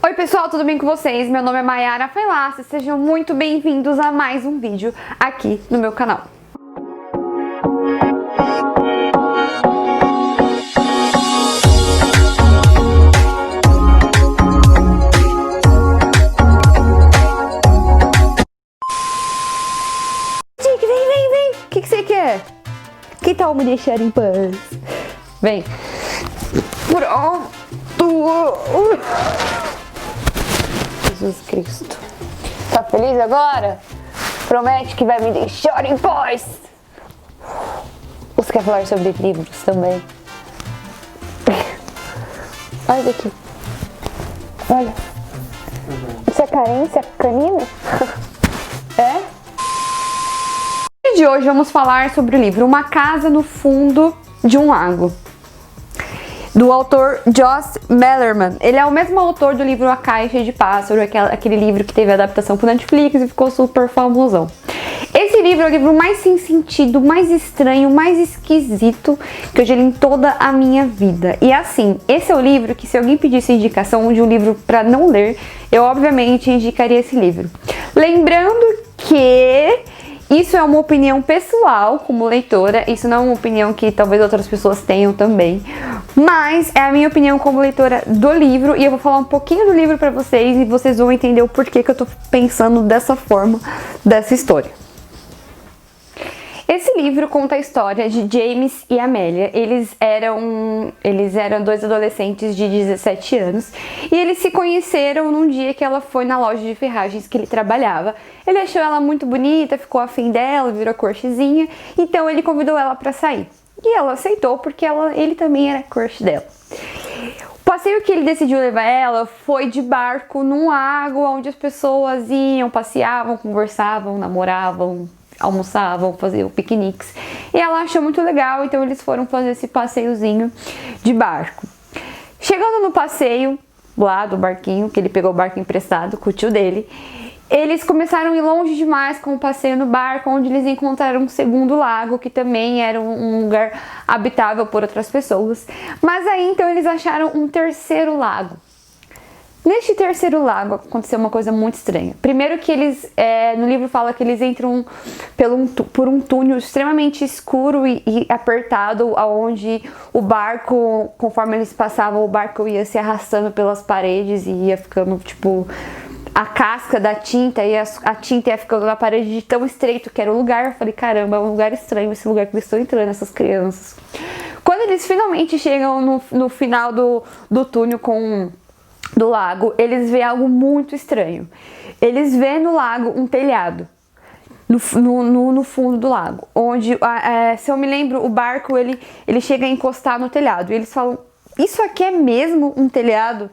Oi pessoal, tudo bem com vocês? Meu nome é Mayara Failassi, sejam muito bem-vindos a mais um vídeo aqui no meu canal. Vem! O que você quer? Que tal me deixar em paz? Vem! Pronto! Jesus Cristo. Tá feliz agora? Promete que vai me deixar em paz. Você quer falar sobre livros também? Olha aqui. Olha. Isso é carência canina? É? No vídeo de hoje vamos falar sobre o livro Uma Casa no Fundo de um Lago, do autor Josh Malerman. Ele é o mesmo autor do livro A Caixa de Pássaro, aquele livro que teve adaptação pro Netflix e ficou super famosão. Esse livro é o livro mais sem sentido, mais estranho, mais esquisito que eu já li em toda a minha vida. E assim, esse é o livro que, se alguém pedisse indicação de um livro para não ler, eu obviamente indicaria esse livro. Lembrando que isso é uma opinião pessoal como leitora, isso não é uma opinião que talvez outras pessoas tenham também, mas é a minha opinião como leitora do livro e eu vou falar um pouquinho do livro pra vocês e vocês vão entender o porquê que eu tô pensando dessa forma, dessa história. Esse livro conta a história de James e Amélia. Eles eram dois adolescentes de 17 anos e eles se conheceram num dia que ela foi na loja de ferragens que ele trabalhava. Ele achou ela muito bonita, ficou afim dela, virou crushzinha, então ele convidou ela pra sair. E ela aceitou porque ele também era crush dela. O passeio que ele decidiu levar ela foi de barco num lago onde as pessoas iam, passeavam, conversavam, namoravam, almoçavam, faziam piqueniques. E ela achou muito legal, então eles foram fazer esse passeiozinho de barco. Chegando no passeio, lá do barquinho, que ele pegou o barco emprestado com o tio dele, eles começaram a ir longe demais com o passeio no barco, onde eles encontraram um segundo lago, que também era um lugar habitável por outras pessoas. Mas aí, então, eles acharam um terceiro lago. Neste terceiro lago aconteceu uma coisa muito estranha. Primeiro que eles, no livro fala que eles entram por um túnel extremamente escuro e apertado, onde o barco, conforme eles passavam, o barco ia se arrastando pelas paredes e ia ficando, tipo, a casca da tinta e a tinta ia ficando na parede de tão estreito que era o lugar. Eu falei, caramba, é um lugar estranho esse lugar que eles estão entrando, essas crianças. Quando eles finalmente chegam no final do túnel do lago, eles veem algo muito estranho. Eles veem no lago um telhado, no fundo do lago, onde, se eu me lembro, o barco ele chega a encostar no telhado. E eles falam, isso aqui é mesmo um telhado?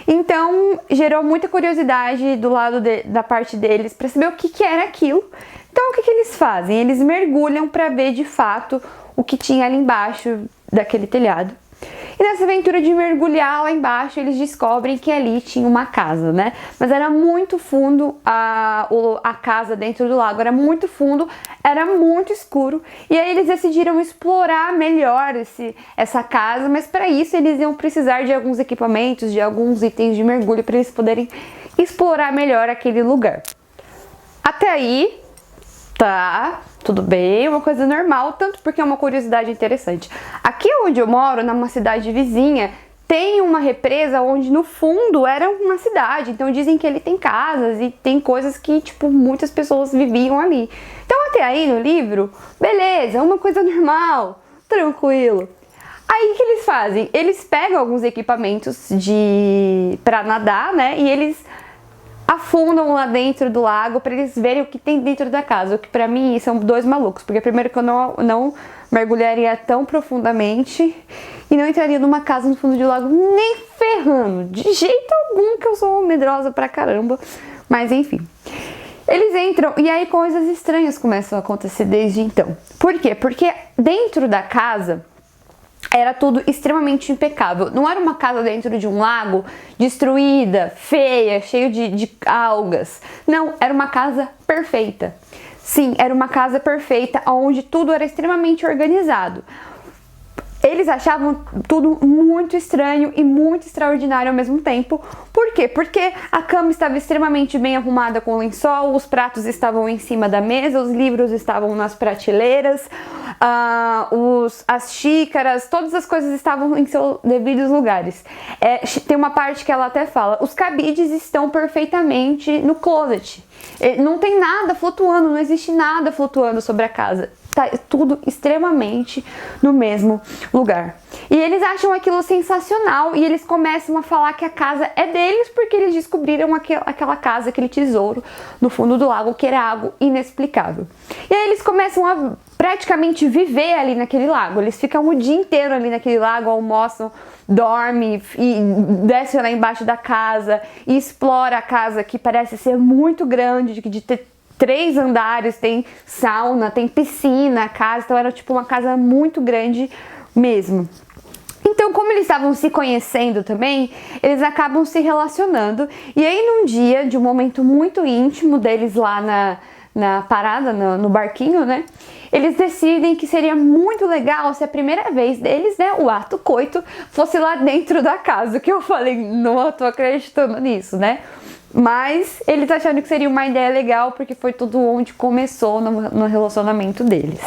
Então, gerou muita curiosidade do lado da parte deles para saber o que era aquilo. Então, o que eles fazem? Eles mergulham para ver de fato o que tinha ali embaixo daquele telhado. E nessa aventura de mergulhar lá embaixo, eles descobrem que ali tinha uma casa, né? Mas era muito fundo, a casa dentro do lago era muito fundo, era muito escuro. E aí eles decidiram explorar melhor essa casa, mas para isso eles iam precisar de alguns equipamentos, de alguns itens de mergulho para eles poderem explorar melhor aquele lugar. Até aí, tá, tudo bem, uma coisa normal, tanto porque é uma curiosidade interessante. Aqui onde eu moro, numa cidade vizinha, tem uma represa onde no fundo era uma cidade. Então dizem que ele tem casas e tem coisas que, tipo, muitas pessoas viviam ali. Então até aí no livro, beleza, uma coisa normal, tranquilo. Aí o que eles fazem? Eles pegam alguns equipamentos pra nadar, né, e eles afundam lá dentro do lago para eles verem o que tem dentro da casa. O que pra mim são dois malucos, porque primeiro que eu não mergulharia tão profundamente e não entraria numa casa no fundo do lago nem ferrando, de jeito algum, que eu sou medrosa pra caramba, mas enfim. Eles entram e aí coisas estranhas começam a acontecer desde então. Por quê? Porque dentro da casa era tudo extremamente impecável. Não era uma casa dentro de um lago destruída, feia, cheio de algas. Não, era uma casa perfeita. Sim, era uma casa perfeita, onde tudo era extremamente organizado. Eles achavam tudo muito estranho e muito extraordinário ao mesmo tempo. Por quê? Porque a cama estava extremamente bem arrumada com lençol, os pratos estavam em cima da mesa, os livros estavam nas prateleiras, as xícaras, todas as coisas estavam em seus devidos lugares. Tem uma parte que ela até fala, os cabides estão perfeitamente no closet. Não tem nada flutuando, não existe nada flutuando sobre a casa. Tá tudo extremamente no mesmo lugar. E eles acham aquilo sensacional e eles começam a falar que a casa é deles porque eles descobriram aquela casa, aquele tesouro no fundo do lago, que era algo inexplicável. E aí eles começam a praticamente viver ali naquele lago. Eles ficam o dia inteiro ali naquele lago, almoçam, dormem e descem lá embaixo da casa e explora a casa, que parece ser muito grande, de ter 3 andares, tem sauna, tem piscina, a casa, então era tipo uma casa muito grande mesmo. Então, como eles estavam se conhecendo também, eles acabam se relacionando. E aí, num dia, de um momento muito íntimo deles lá na parada, no barquinho, né? Eles decidem que seria muito legal se a primeira vez deles, né, o ato coito, fosse lá dentro da casa. Que eu falei, não tô acreditando nisso, né? Mas eles achando que seria uma ideia legal porque foi tudo onde começou no relacionamento deles.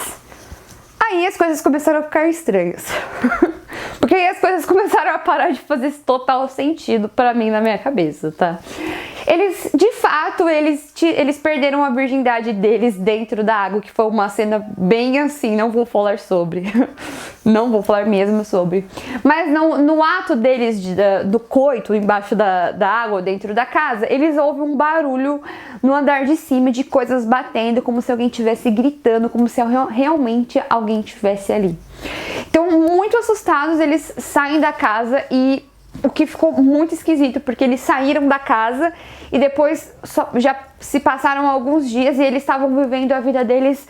Aí as coisas começaram a ficar estranhas. Porque aí as coisas começaram a parar de fazer total sentido pra mim na minha cabeça, tá? Eles, de fato, eles perderam a virgindade deles dentro da água, que foi uma cena bem assim, não vou falar sobre. Não vou falar mesmo sobre. Mas no ato deles do coito, embaixo da água, dentro da casa, eles ouvem um barulho no andar de cima de coisas batendo, como se alguém estivesse gritando, como se realmente alguém estivesse ali. Então, muito assustados, eles saem da casa e o que ficou muito esquisito, porque eles saíram da casa e depois já se passaram alguns dias e eles estavam vivendo a vida deles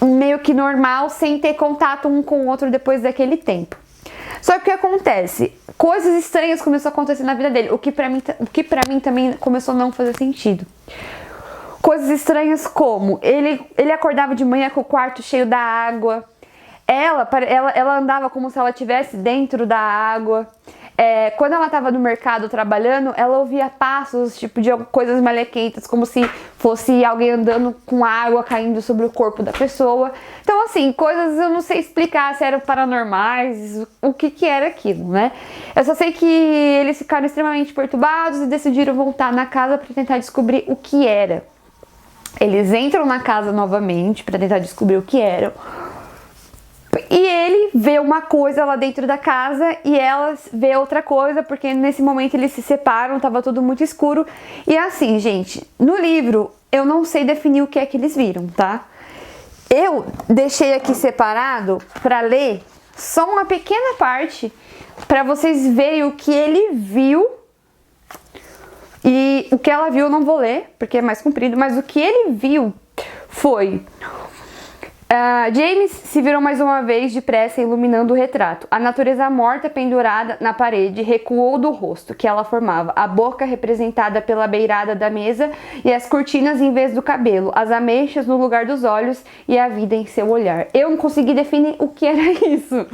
meio que normal, sem ter contato um com o outro depois daquele tempo. Só que o que acontece? Coisas estranhas começaram a acontecer na vida dele, o que pra mim também começou a não fazer sentido. Coisas estranhas como ele acordava de manhã com o quarto cheio da água, ela andava como se ela estivesse dentro da água. Quando ela estava no mercado trabalhando, ela ouvia passos, tipo, de coisas malequentas, como se fosse alguém andando com água caindo sobre o corpo da pessoa. Então, assim, coisas eu não sei explicar se eram paranormais, o que era aquilo, né? Eu só sei que eles ficaram extremamente perturbados e decidiram voltar na casa para tentar descobrir o que era. Eles entram na casa novamente para tentar descobrir o que era. E ele vê uma coisa lá dentro da casa e ela vê outra coisa, porque nesse momento eles se separam, tava tudo muito escuro. E assim, gente, no livro eu não sei definir o que é que eles viram, tá? Eu deixei aqui separado para ler só uma pequena parte para vocês verem o que ele viu. E o que ela viu eu não vou ler, porque é mais comprido, mas o que ele viu foi: James se virou mais uma vez depressa, iluminando o retrato. A natureza morta pendurada na parede recuou do rosto que ela formava, a boca representada pela beirada da mesa e as cortinas em vez do cabelo, as ameixas no lugar dos olhos e a vida em seu olhar. Eu não consegui definir o que era isso,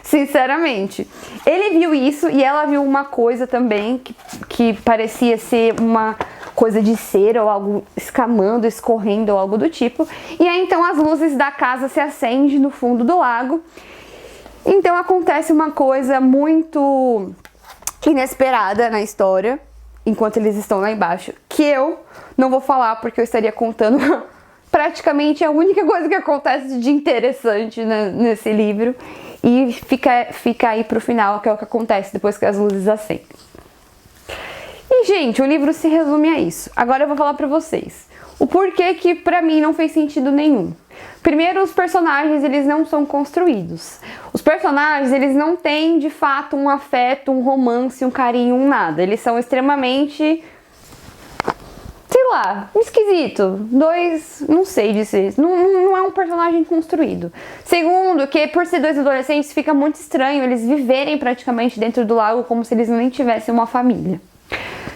sinceramente. Ele viu isso e ela viu uma coisa também que parecia ser uma coisa de cera ou algo escamando, escorrendo ou algo do tipo. E aí então as luzes da casa se acendem no fundo do lago. Então acontece uma coisa muito inesperada na história, enquanto eles estão lá embaixo, que eu não vou falar porque eu estaria contando praticamente a única coisa que acontece de interessante nesse livro. E fica aí pro final, que é o que acontece depois que as luzes acendem. E, gente, o livro se resume a isso. Agora eu vou falar pra vocês o porquê que pra mim não fez sentido nenhum. Primeiro, os personagens, eles não são construídos. Os personagens, eles não têm, de fato, um afeto, um romance, um carinho, um nada. Eles são extremamente, sei lá, esquisito. Não sei dizer. Não é um personagem construído. Segundo, que por ser 2 adolescentes, fica muito estranho eles viverem praticamente dentro do lago como se eles nem tivessem uma família.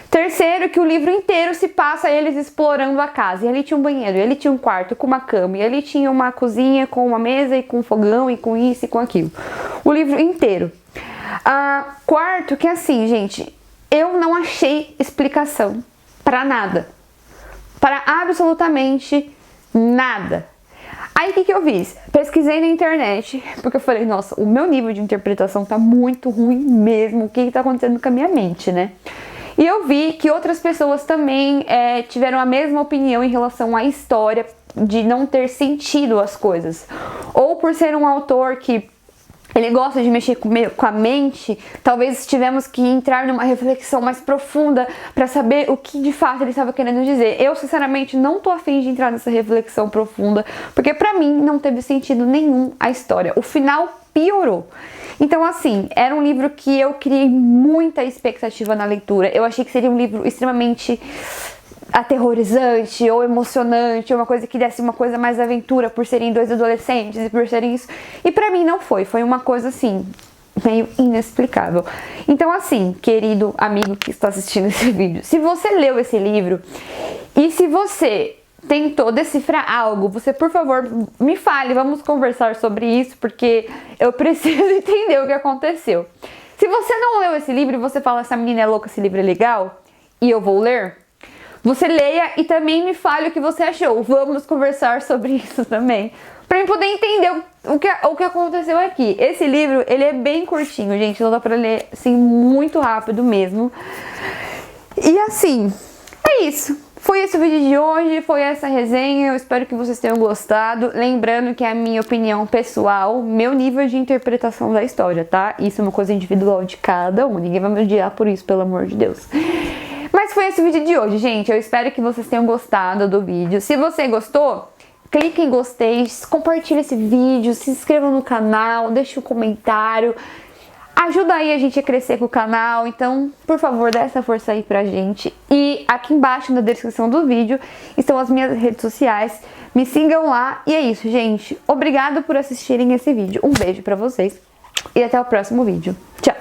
Terceiro, que o livro inteiro se passa eles explorando a casa. E ali tinha um banheiro, e ali tinha um quarto com uma cama, e ali tinha uma cozinha com uma mesa e com um fogão e com isso e com aquilo. o livro inteiro. Quarto, que assim, gente, eu não achei explicação para nada. Para absolutamente nada. Aí o que eu fiz? Pesquisei na internet, porque eu falei, nossa, o meu nível de interpretação tá muito ruim mesmo, o que tá acontecendo com a minha mente, né? E eu vi que outras pessoas também tiveram a mesma opinião em relação à história, de não ter sentido as coisas. Ou por ser um autor que ele gosta de mexer com a mente, talvez tivemos que entrar numa reflexão mais profunda para saber o que de fato ele estava querendo dizer. Eu, sinceramente, não tô afim de entrar nessa reflexão profunda, porque pra mim não teve sentido nenhum a história. O final piorou. Então, assim, era um livro que eu criei muita expectativa na leitura. Eu achei que seria um livro extremamente aterrorizante ou emocionante, ou uma coisa que desse uma coisa mais aventura por serem dois adolescentes e por serem isso. E pra mim não foi. Foi uma coisa assim, meio inexplicável. Então, assim, querido amigo que está assistindo esse vídeo, se você leu esse livro e se você tentou decifrar algo, você, por favor, me fale, vamos conversar sobre isso, porque eu preciso entender o que aconteceu. Se você não leu esse livro e você fala, essa menina é louca, esse livro é legal, e eu vou ler, você leia e também me fale o que você achou. Vamos conversar sobre isso também, pra eu poder entender o que aconteceu aqui. Esse livro, ele é bem curtinho, gente, não dá pra ler, assim, muito rápido mesmo. E assim, é isso. Foi esse o vídeo de hoje, foi essa resenha, eu espero que vocês tenham gostado. Lembrando que é a minha opinião pessoal, meu nível de interpretação da história, tá? Isso é uma coisa individual de cada um, ninguém vai me odiar por isso, pelo amor de Deus. Mas foi esse o vídeo de hoje, gente, eu espero que vocês tenham gostado do vídeo. Se você gostou, clique em gostei, compartilhe esse vídeo, se inscreva no canal, deixe um comentário. Ajuda aí a gente a crescer com o canal, então, por favor, dá essa força aí pra gente. E aqui embaixo na descrição do vídeo estão as minhas redes sociais, me sigam lá. E é isso, gente. Obrigado por assistirem esse vídeo. Um beijo pra vocês e até o próximo vídeo. Tchau!